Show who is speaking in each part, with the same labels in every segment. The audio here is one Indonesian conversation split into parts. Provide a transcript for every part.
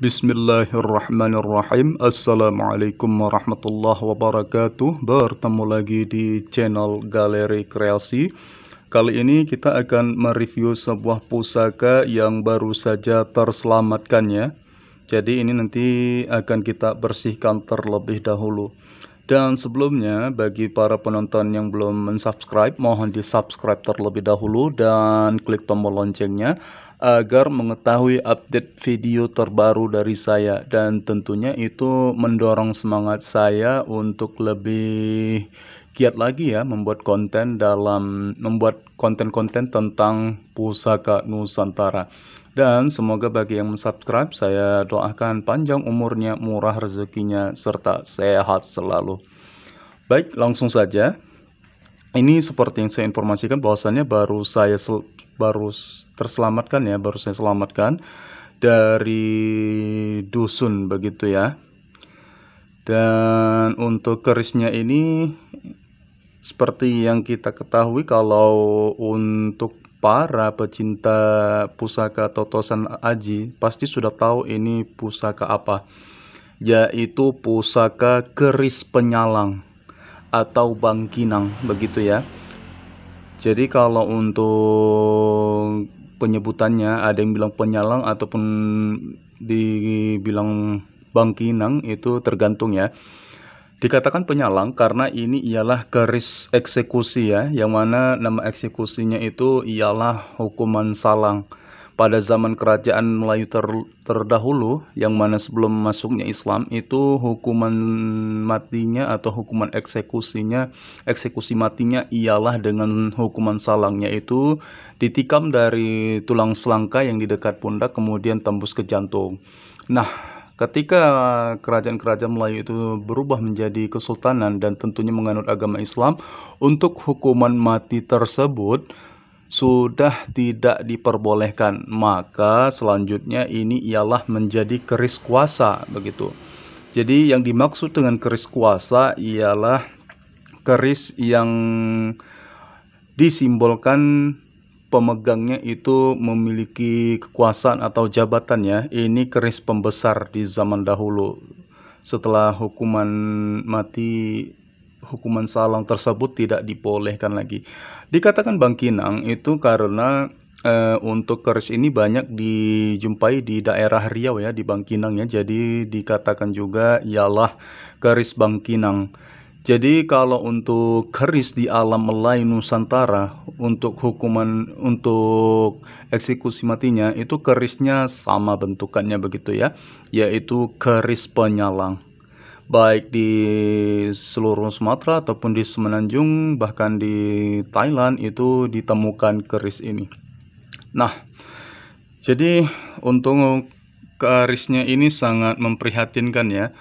Speaker 1: Bismillahirrahmanirrahim. Assalamualaikum warahmatullahi wabarakatuh. Bertemu lagi di channel Galeri Kreasi. Kali ini kita akan mereview sebuah pusaka yang baru saja terselamatkan ya. Jadi ini nanti akan kita bersihkan terlebih dahulu. Dan sebelumnya bagi para penonton yang belum mensubscribe, mohon di subscribe terlebih dahulu dan klik tombol loncengnya agar mengetahui update video terbaru dari saya, dan tentunya itu mendorong semangat saya untuk lebih giat lagi ya membuat konten tentang pusaka Nusantara. Dan semoga bagi yang mensubscribe, saya doakan panjang umurnya, murah rezekinya, serta sehat selalu. Baik, langsung saja. Ini seperti yang saya informasikan bahwasannya baru saya selamatkan dari dusun begitu ya. Dan untuk kerisnya ini seperti yang kita ketahui, kalau untuk para pecinta pusaka Totosan Aji pasti sudah tahu ini pusaka apa, yaitu pusaka keris penyalang atau bangkinang begitu ya. Jadi kalau untuk penyebutannya ada yang bilang penyalang ataupun dibilang bangkinang, itu tergantung ya. Dikatakan penyalang karena ini ialah keris eksekusi ya, yang mana nama eksekusinya itu ialah hukuman salang. Pada zaman kerajaan Melayu terdahulu, yang mana sebelum masuknya Islam, itu hukuman matinya atau hukuman eksekusi matinya ialah dengan hukuman salang, yaitu ditikam dari tulang selangka yang di dekat pundak kemudian tembus ke jantung. Nah, ketika kerajaan-kerajaan Melayu itu berubah menjadi kesultanan dan tentunya menganut agama Islam, untuk hukuman mati tersebut sudah tidak diperbolehkan. Maka selanjutnya ini ialah menjadi keris kuasa begitu. Jadi yang dimaksud dengan keris kuasa ialah keris yang disimbolkan pemegangnya itu memiliki kekuasaan atau jabatan ya. Ini keris pembesar di zaman dahulu. Setelah hukuman mati, hukuman salang tersebut tidak dibolehkan lagi. Dikatakan bangkinang itu karena untuk keris ini banyak dijumpai di daerah Riau ya, di Bangkinang ya. Jadi dikatakan juga ialah keris bangkinang. Jadi kalau untuk keris di alam Melayu Nusantara, untuk eksekusi matinya itu kerisnya sama bentukannya begitu ya, yaitu keris penyalang. Baik di seluruh Sumatera ataupun di Semenanjung, bahkan di Thailand itu ditemukan keris ini. Nah, jadi untuk kerisnya ini sangat memprihatinkan ya.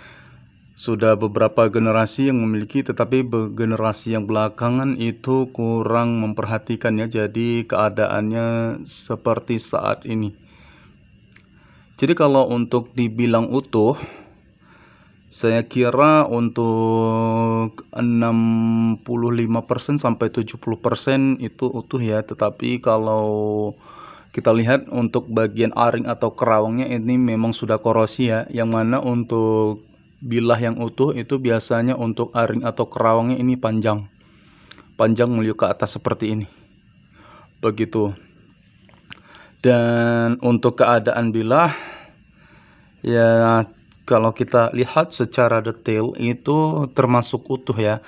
Speaker 1: Sudah beberapa generasi yang memiliki, tetapi generasi yang belakangan itu kurang memperhatikan ya. Jadi keadaannya seperti saat ini. Jadi kalau untuk dibilang utuh, saya kira untuk 65% sampai 70% itu utuh ya. Tetapi kalau kita lihat untuk bagian aring atau kerawangnya ini memang sudah korosi ya. Yang mana untuk bilah yang utuh itu biasanya untuk aring atau kerawangnya ini panjang meliuk ke atas seperti ini. Begitu. Dan untuk keadaan bilah ya, kalau kita lihat secara detail itu termasuk utuh ya,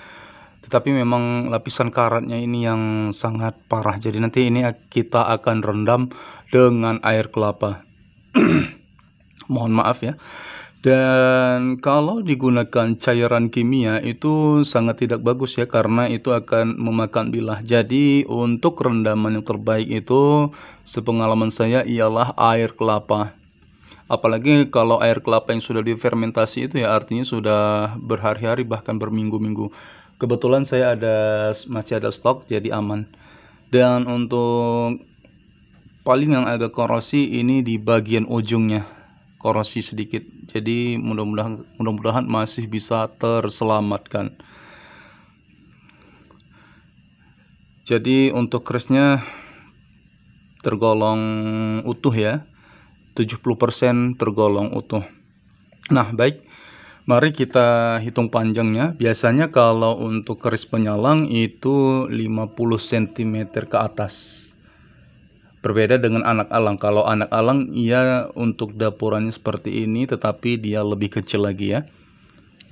Speaker 1: tetapi memang lapisan karatnya ini yang sangat parah. Jadi nanti ini kita akan rendam dengan air kelapa. Mohon maaf ya. Dan kalau digunakan cairan kimia itu sangat tidak bagus ya, karena itu akan memakan bilah. Jadi untuk rendaman yang terbaik itu sepengalaman saya ialah air kelapa. Apalagi kalau air kelapa yang sudah difermentasi itu ya, artinya sudah berhari-hari bahkan berminggu-minggu. Kebetulan saya masih ada stok, jadi aman. Dan untuk paling yang agak korosi ini di bagian ujungnya, korosi sedikit. Jadi mudah-mudahan masih bisa terselamatkan. Jadi untuk kerisnya tergolong utuh ya. 70% tergolong utuh. Nah, baik, mari kita hitung panjangnya. Biasanya kalau untuk keris penyalang itu 50 cm ke atas. Berbeda dengan anak alang. Kalau anak alang ia untuk dapurannya seperti ini, tetapi dia lebih kecil lagi ya.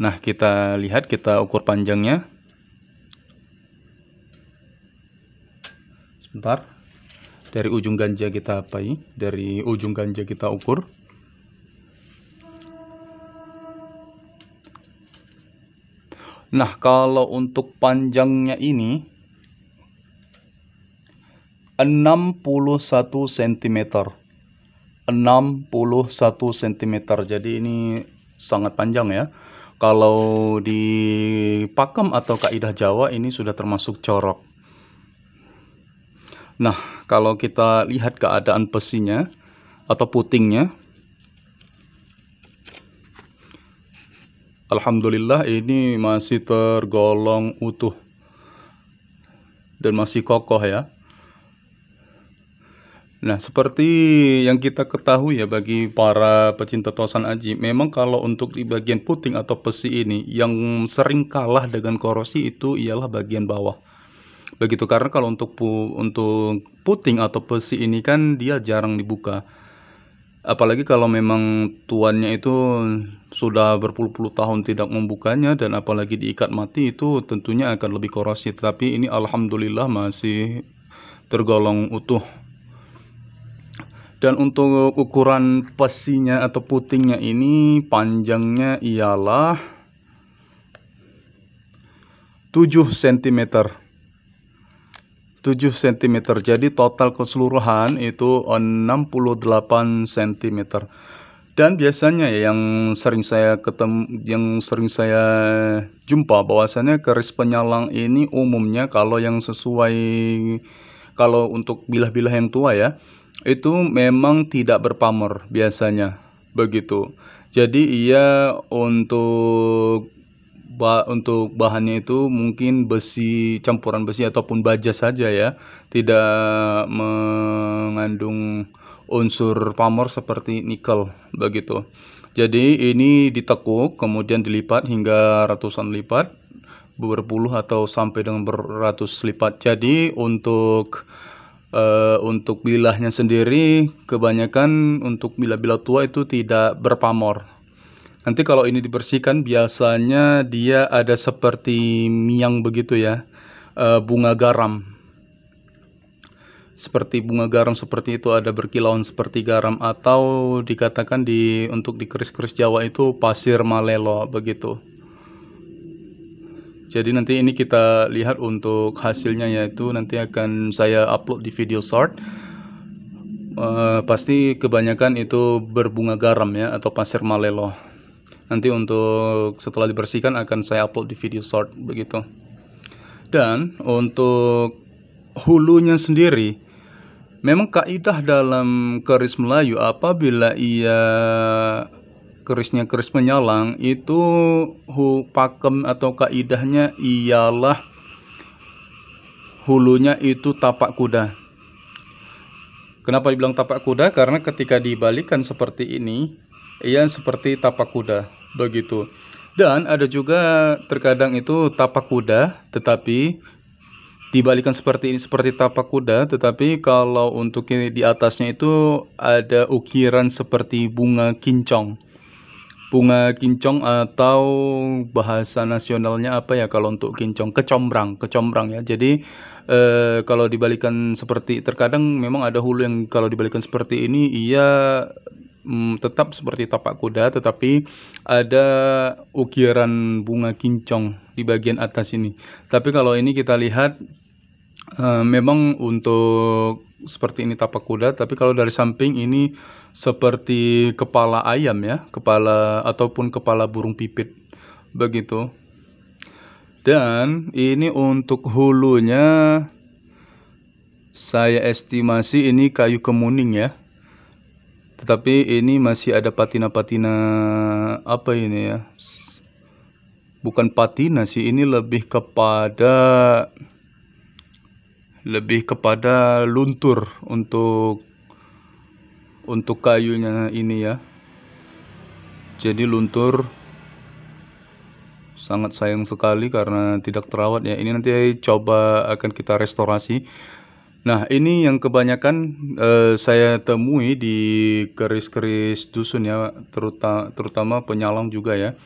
Speaker 1: Nah, kita lihat, kita ukur panjangnya. Sebentar. Dari ujung ganja kita apai, dari ujung ganja kita ukur. Nah, kalau untuk panjangnya ini 61 cm. 61 cm. Jadi ini sangat panjang ya. Kalau di pakem atau kaidah Jawa ini sudah termasuk corok. Nah, kalau kita lihat keadaan besinya atau putingnya, alhamdulillah ini masih tergolong utuh dan masih kokoh ya. Nah, seperti yang kita ketahui ya, bagi para pecinta tosan aji, memang kalau untuk di bagian puting atau besi ini yang sering kalah dengan korosi itu ialah bagian bawah. Begitu, karena kalau untuk puting atau besi ini kan dia jarang dibuka. Apalagi kalau memang tuannya itu sudah berpuluh-puluh tahun tidak membukanya, dan apalagi diikat mati, itu tentunya akan lebih korosi. Tapi ini alhamdulillah masih tergolong utuh. Dan untuk ukuran besinya atau putingnya ini panjangnya ialah 7 cm. 7 cm. Jadi total keseluruhan itu 68 cm. Dan biasanya ya, yang sering saya jumpa bahwasannya keris penyalang ini umumnya kalau yang sesuai, kalau untuk bilah-bilah yang tua ya, itu memang tidak berpamor biasanya begitu. Jadi ia untuk bahannya itu mungkin besi, campuran besi ataupun baja saja ya, tidak mengandung unsur pamor seperti nikel begitu. Jadi ini ditekuk kemudian dilipat hingga ratusan lipat, berpuluh atau sampai dengan beratus lipat. Jadi untuk bilahnya sendiri kebanyakan untuk bilah-bilah tua itu tidak berpamor. Nanti kalau ini dibersihkan biasanya dia ada seperti miang begitu ya, bunga garam. Seperti bunga garam seperti itu, ada berkilauan seperti garam, atau dikatakan untuk di keris-keris Jawa itu pasir malelo begitu. Jadi nanti ini kita lihat untuk hasilnya, yaitu nanti akan saya upload di video short. Pasti kebanyakan itu berbunga garam ya, atau pasir malelo. Nanti untuk setelah dibersihkan akan saya upload di video short begitu. Dan untuk hulunya sendiri, memang kaidah dalam keris Melayu apabila kerisnya keris penyalang itu pakem atau kaidahnya ialah hulunya itu tapak kuda. Kenapa dibilang tapak kuda? Karena ketika dibalikan seperti ini, ia seperti tapak kuda begitu. Dan ada juga terkadang itu tapak kuda tetapi dibalikan seperti ini, seperti tapak kuda, tetapi kalau untuk di atasnya itu ada ukiran seperti bunga kincong. Bunga kincong, atau bahasa nasionalnya apa ya kalau untuk kincong, kecombrang ya. Jadi kalau dibalikan seperti, terkadang memang ada hulu yang kalau dibalikan seperti ini ia tetap seperti tapak kuda, tetapi ada ukiran bunga kincong di bagian atas ini. Tapi kalau ini kita lihat memang untuk seperti ini tapak kuda, tapi kalau dari samping ini seperti kepala ayam ya, ataupun kepala burung pipit begitu. Dan ini untuk hulunya saya estimasi ini kayu kemuning ya. Tetapi ini masih ada patina-patina, apa ini ya? Bukan patina sih, ini lebih kepada luntur untuk untuk kayunya ini ya. Jadi luntur, sangat sayang sekali karena tidak terawat ya. Ini nanti coba akan kita restorasi. Nah, ini yang kebanyakan saya temui di keris-keris dusun ya, terutama penyalang juga ya.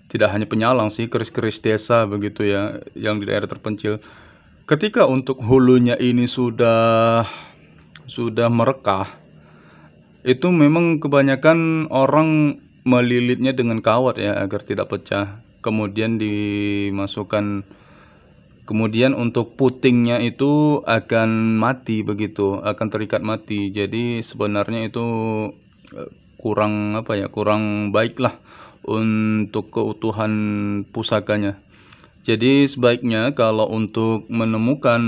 Speaker 1: Tidak hanya penyalang sih, keris-keris desa begitu ya, yang di daerah terpencil. Ketika untuk hulunya ini sudah merekah, itu memang kebanyakan orang melilitnya dengan kawat ya agar tidak pecah. Kemudian dimasukkan, kemudian untuk putingnya itu akan mati begitu, akan terikat mati. Jadi sebenarnya itu kurang apa ya, kurang baik lah untuk keutuhan pusakanya. Jadi sebaiknya kalau untuk menemukan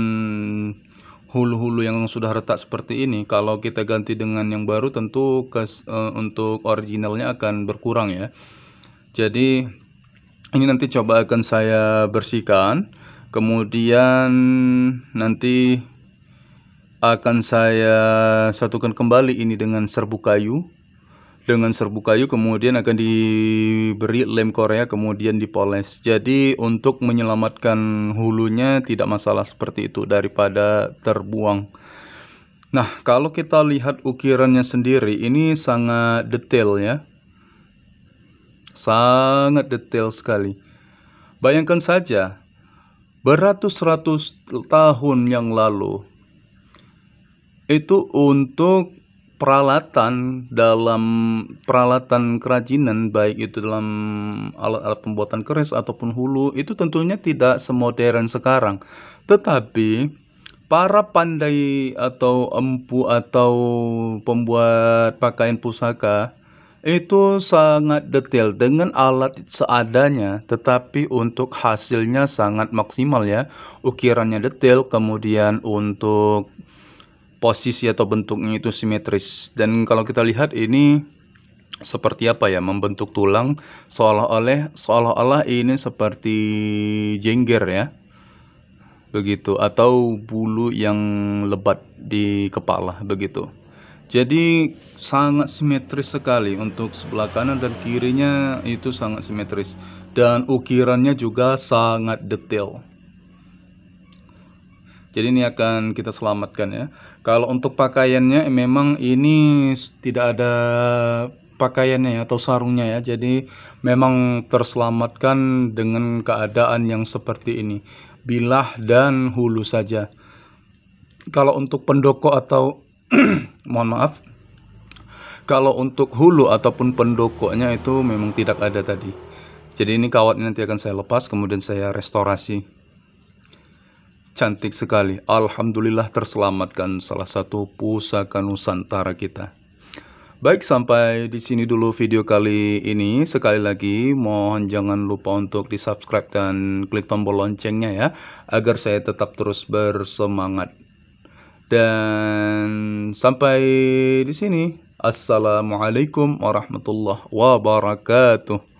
Speaker 1: hulu-hulu yang sudah retak seperti ini, kalau kita ganti dengan yang baru tentu untuk originalnya akan berkurang ya. Jadi ini nanti coba akan saya bersihkan, kemudian nanti akan saya satukan kembali ini dengan serbuk kayu. Kemudian akan diberi lem Korea, kemudian dipoles. Jadi untuk menyelamatkan hulunya tidak masalah seperti itu daripada terbuang. Nah, kalau kita lihat ukirannya sendiri, ini sangat detail ya. Sangat detail sekali. Bayangkan saja, beratus-ratus tahun yang lalu, itu untuk peralatan kerajinan, baik itu dalam alat-alat pembuatan keris ataupun hulu, itu tentunya tidak semodern sekarang. Tetapi para pandai atau empu atau pembuat pakaian pusaka itu sangat detail dengan alat seadanya, tetapi untuk hasilnya sangat maksimal ya. Ukirannya detail, kemudian untuk posisi atau bentuknya itu simetris. Dan kalau kita lihat ini seperti apa ya, membentuk tulang, seolah-olah ini seperti jengger ya, begitu, atau bulu yang lebat di kepala begitu. Jadi sangat simetris sekali, untuk sebelah kanan dan kirinya itu sangat simetris, dan ukirannya juga sangat detail. Jadi ini akan kita selamatkan ya. Kalau untuk pakaiannya memang ini tidak ada pakaiannya ya, atau sarungnya ya. Jadi memang terselamatkan dengan keadaan yang seperti ini. Bilah dan hulu saja. Kalau untuk pendoko atau mohon maaf, kalau untuk hulu ataupun pendokoknya itu memang tidak ada tadi. Jadi ini kawatnya nanti akan saya lepas, kemudian saya restorasi. Cantik sekali. Alhamdulillah terselamatkan salah satu pusaka Nusantara kita. Baik, sampai di sini dulu video kali ini. Sekali lagi mohon jangan lupa untuk di-subscribe dan klik tombol loncengnya ya, agar saya tetap terus bersemangat. Dan sampai di sini. Assalamualaikum warahmatullahi wabarakatuh.